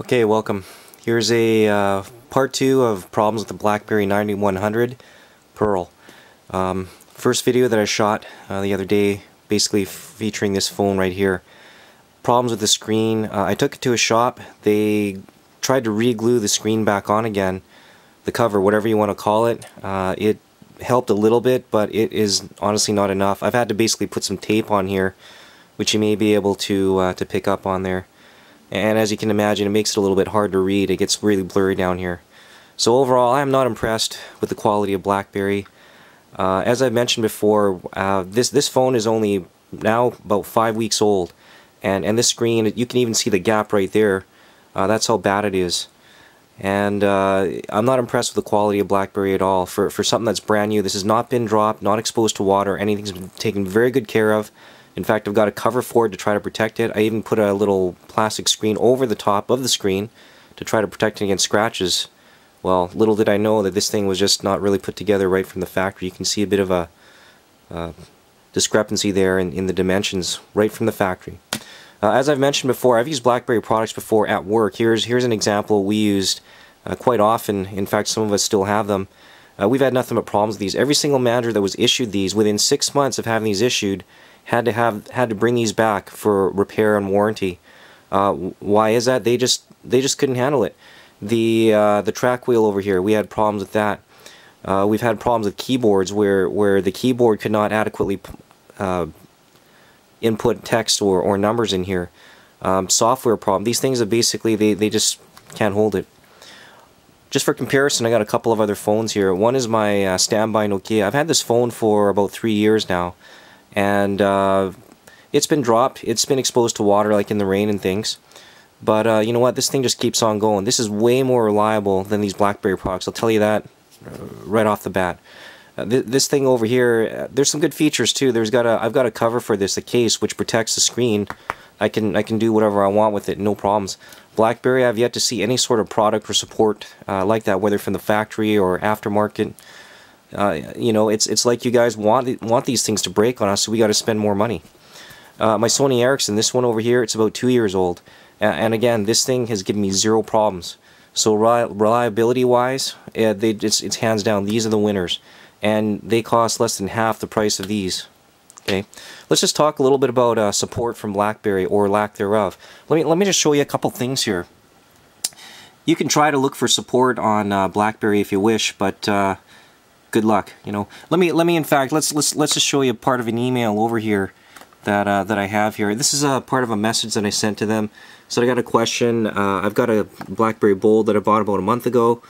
Okay, welcome. Here's a part 2 of problems with the Blackberry 9100 Pearl. First video that I shot the other day, basically featuring this phone right here. Problems with the screen. I took it to a shop. They tried to re-glue the screen back on again. The cover, whatever you want to call it. It helped a little bit, but it is honestly not enough. I've had to basically put some tape on here, which you may be able to pick up on there. And as you can imagine, it makes it a little bit hard to read. It gets really blurry down here. So overall, I'm not impressed with the quality of Blackberry. As I mentioned before, this phone is only now about 5 weeks old, and this screen, you can even see the gap right there. That's how bad it is. And I'm not impressed with the quality of Blackberry at all. For something that's brand new, this has not been dropped, not exposed to water, anything's been taken very good care of. In fact, I've got a cover for it to try to protect it. I even put a little plastic screen over the top of the screen to try to protect it against scratches. Well, little did I know that this thing was just not really put together right from the factory. You can see a bit of a discrepancy there in the dimensions right from the factory. As I've mentioned before, I've used Blackberry products before at work. Here's an example we used quite often. In fact, some of us still have them. We've had nothing but problems with these. Every single manager that was issued these, within 6 months of having these issued, had to bring these back for repair and warranty. Why is that? They just couldn't handle it. The track wheel over here, we had problems with that. We've had problems with keyboards where the keyboard could not adequately input text or numbers in here. Software problem. These things are basically they just can't hold it. Just for comparison, I got a couple of other phones here. One is my standby Nokia. I've had this phone for about 3 years now. And it's been dropped, it's been exposed to water like in the rain and things, but you know what, this thing just keeps on going. This is way more reliable than these Blackberry products, I'll tell you that right off the bat. This thing over here, there's some good features too. I've got a cover for this, a case which protects the screen. I can do whatever I want with it, no problems. Blackberry, I've yet to see any sort of product or support like that, whether from the factory or aftermarket. You know, it's like you guys want these things to break on us, so we got to spend more money. My Sony Ericsson, this one over here, it's about 2 years old, and again, this thing has given me zero problems. So reliability-wise, it's hands down. These are the winners, and they cost less than half the price of these. Okay, let's just talk a little bit about support from Blackberry or lack thereof. Let me just show you a couple things here. You can try to look for support on Blackberry if you wish, but good luck. You know, let me in fact let's just show you part of an email over here that I have here. This is a part of a message that I sent to them. So I got a question. I've got a Blackberry Bold that I bought about a month ago,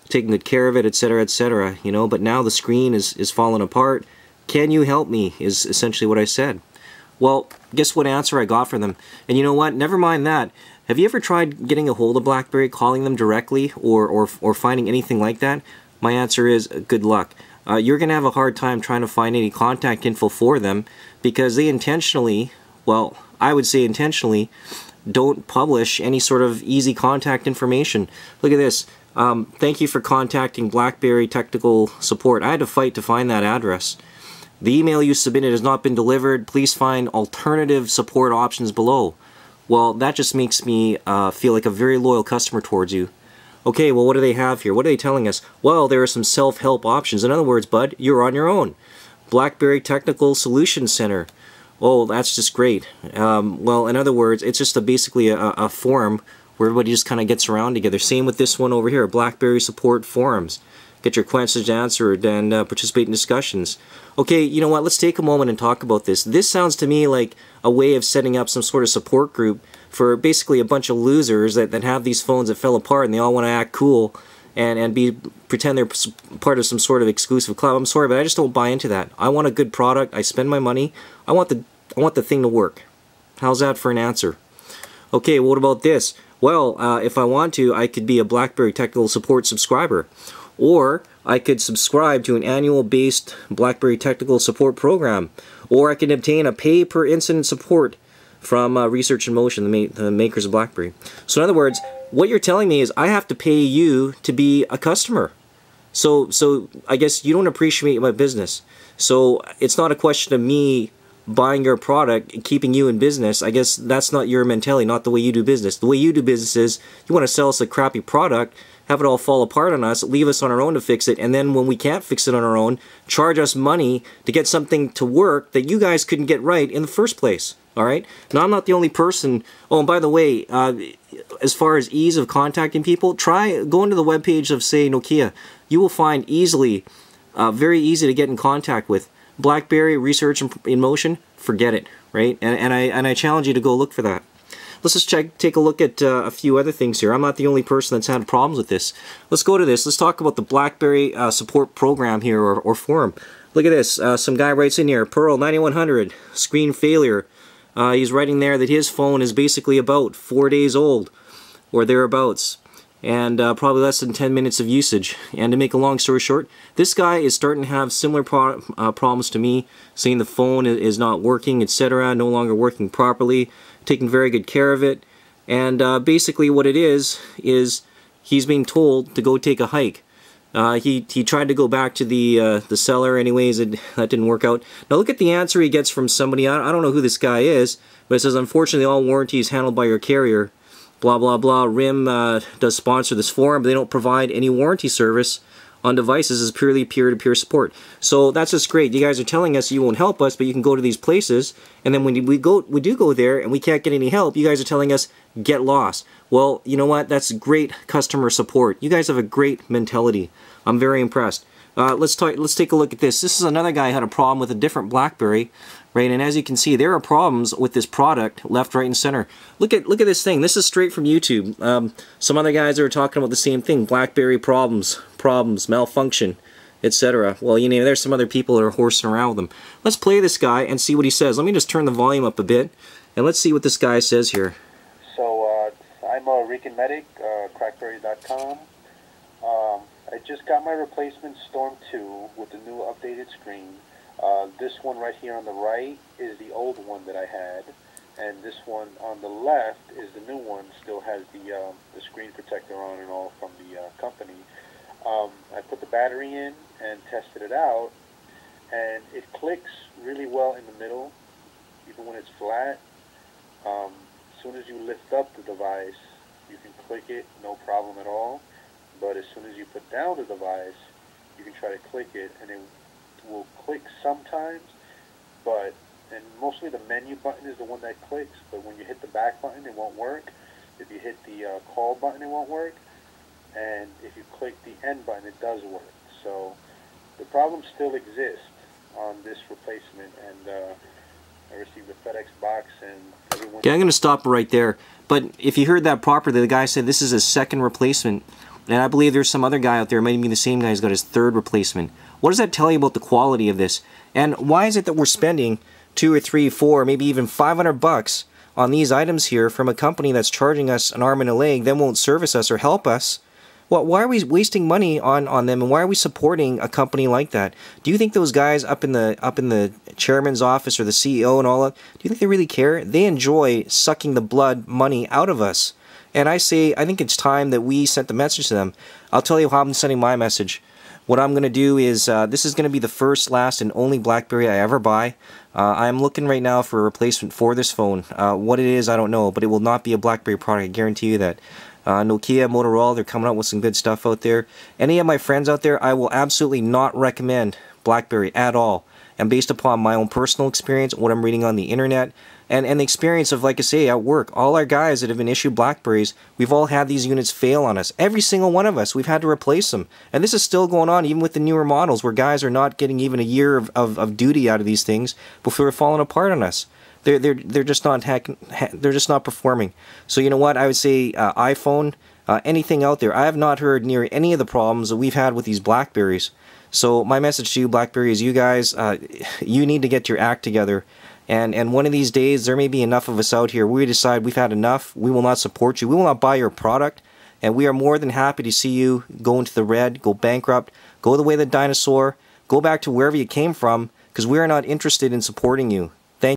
taking good care of it, etc., etc. You know, but now the screen is falling apart. Can you help me? Is essentially what I said. Well, guess what answer I got from them? And you know what? Never mind that. Have you ever tried getting a hold of Blackberry, calling them directly, or finding anything like that? My answer is good luck. You're going to have a hard time trying to find any contact info for them because they intentionally, well, I would say intentionally, don't publish any sort of easy contact information. Look at this. Thank you for contacting Blackberry Technical Support. I had to fight to find that address. The email you submitted has not been delivered. Please find alternative support options below. Well, that just makes me feel like a very loyal customer towards you. Okay, well, what do they have here? What are they telling us? Well, there are some self-help options. In other words, bud, you're on your own. Blackberry Technical Solutions Center. Oh, that's just great. Well, in other words, it's just basically a forum where everybody just kind of gets around together. Same with this one over here, Blackberry Support Forums. Get your questions answered and participate in discussions. Okay, you know what? Let's take a moment and talk about this. This sounds to me like a way of setting up some sort of support group for basically a bunch of losers that have these phones that fell apart and they all want to act cool and pretend they're part of some sort of exclusive club. I'm sorry, but I just don't buy into that. I want a good product. I spend my money. I want the thing to work. How's that for an answer? Okay, well, what about this? Well, if I want to, I could be a Blackberry Technical Support subscriber. Or I could subscribe to an annual-based Blackberry Technical Support program. Or I can obtain a pay-per-incident support from Research in Motion, the makers of Blackberry. So in other words, what you're telling me is I have to pay you to be a customer. So I guess you don't appreciate my business. So it's not a question of me buying your product and keeping you in business. I guess that's not your mentality, not the way you do business. The way you do business is you want to sell us a crappy product, have it all fall apart on us, leave us on our own to fix it, and then when we can't fix it on our own, charge us money to get something to work that you guys couldn't get right in the first place. Alright? Now, I'm not the only person. Oh, and by the way, as far as ease of contacting people, go into the webpage of, say, Nokia. You will find easily, very easy to get in contact with. BlackBerry Research in Motion, forget it, right? And I challenge you to go look for that. Let's just take a look at a few other things here. I'm not the only person that's had problems with this. Let's go to this. Let's talk about the BlackBerry support program here, or forum. Look at this. Some guy writes in here, Pearl 9100, screen failure. He's writing there that his phone is basically about 4 days old, or thereabouts, and probably less than 10 minutes of usage. And to make a long story short, this guy is starting to have similar problems to me, saying the phone is not working, etc., no longer working properly, taking very good care of it, and basically what it is he's being told to go take a hike. He tried to go back to the seller anyways, and that didn't work out. Now look at the answer he gets from somebody. I don't know who this guy is, but it says, unfortunately all warranties handled by your carrier. Blah blah blah. RIM does sponsor this forum, but they don't provide any warranty service on devices. Is purely peer-to-peer support. So that's just great. You guys are telling us you won't help us, but you can go to these places, and then when we do go there and we can't get any help, you guys are telling us get lost. Well, you know what? That's great customer support. You guys have a great mentality. I'm very impressed. Let's take a look at this. This is another guy who had a problem with a different BlackBerry, right? And as you can see, there are problems with this product left, right, and center. Look at this thing. This is straight from YouTube. Some other guys are talking about the same thing: BlackBerry problems, malfunction, etc. Well, you know, there's some other people that are horsing around with them. Let's play this guy and see what he says. Let me just turn the volume up a bit, and let's see what this guy says here. So, I'm a Rican Medic, crackberry.com. I just got my replacement Storm 2 with the new updated screen. This one right here on the right is the old one that I had, and this one on the left is the new one. Still has the screen protector on and all from the company. I put the battery in and tested it out, and it clicks really well in the middle, even when it's flat. As soon as you lift up the device, you can click it, no problem at all. But as soon as you put down the device, you can try to click it, and it will click sometimes, and mostly the menu button is the one that clicks, but when you hit the back button, it won't work. If you hit the call button, it won't work, and if you click the end button, it does work. So the problem still exists on this replacement, and I received a FedEx box, and everyone... Okay, I'm going to stop right there, but if you heard that properly, the guy said this is his second replacement. And I believe there's some other guy out there, maybe the same guy, who's got his third replacement. What does that tell you about the quality of this? And why is it that we're spending 2 or 3, 4, maybe even $500 on these items here from a company that's charging us an arm and a leg, then won't service us or help us? Well, why are we wasting money on them, and why are we supporting a company like that? Do you think those guys up in the chairman's office or the CEO and all that, do you think they really care? They enjoy sucking the blood money out of us. And I think it's time that we sent the message to them. I'll tell you how I'm sending my message. What I'm going to do is, this is going to be the first, last, and only BlackBerry I ever buy. I'm looking right now for a replacement for this phone. What it is, I don't know, but it will not be a BlackBerry product, I guarantee you that. Nokia, Motorola, they're coming out with some good stuff out there. Any of my friends out there, I will absolutely not recommend BlackBerry at all. And based upon my own personal experience, what I'm reading on the internet, and the experience of, like I say, at work, all our guys that have been issued BlackBerries, we've all had these units fail on us. Every single one of us, we've had to replace them. And this is still going on even with the newer models, where guys are not getting even a year of duty out of these things before they're falling apart on us. They're just not they're just not performing. So you know what? I would say iPhone, anything out there. I have not heard near any of the problems that we've had with these BlackBerries. So my message to you, BlackBerry, is you guys, you need to get your act together. And one of these days, there may be enough of us out here. We decide we've had enough. We will not support you. We will not buy your product. And we are more than happy to see you go into the red, go bankrupt, go the way of the dinosaur, go back to wherever you came from, because we are not interested in supporting you.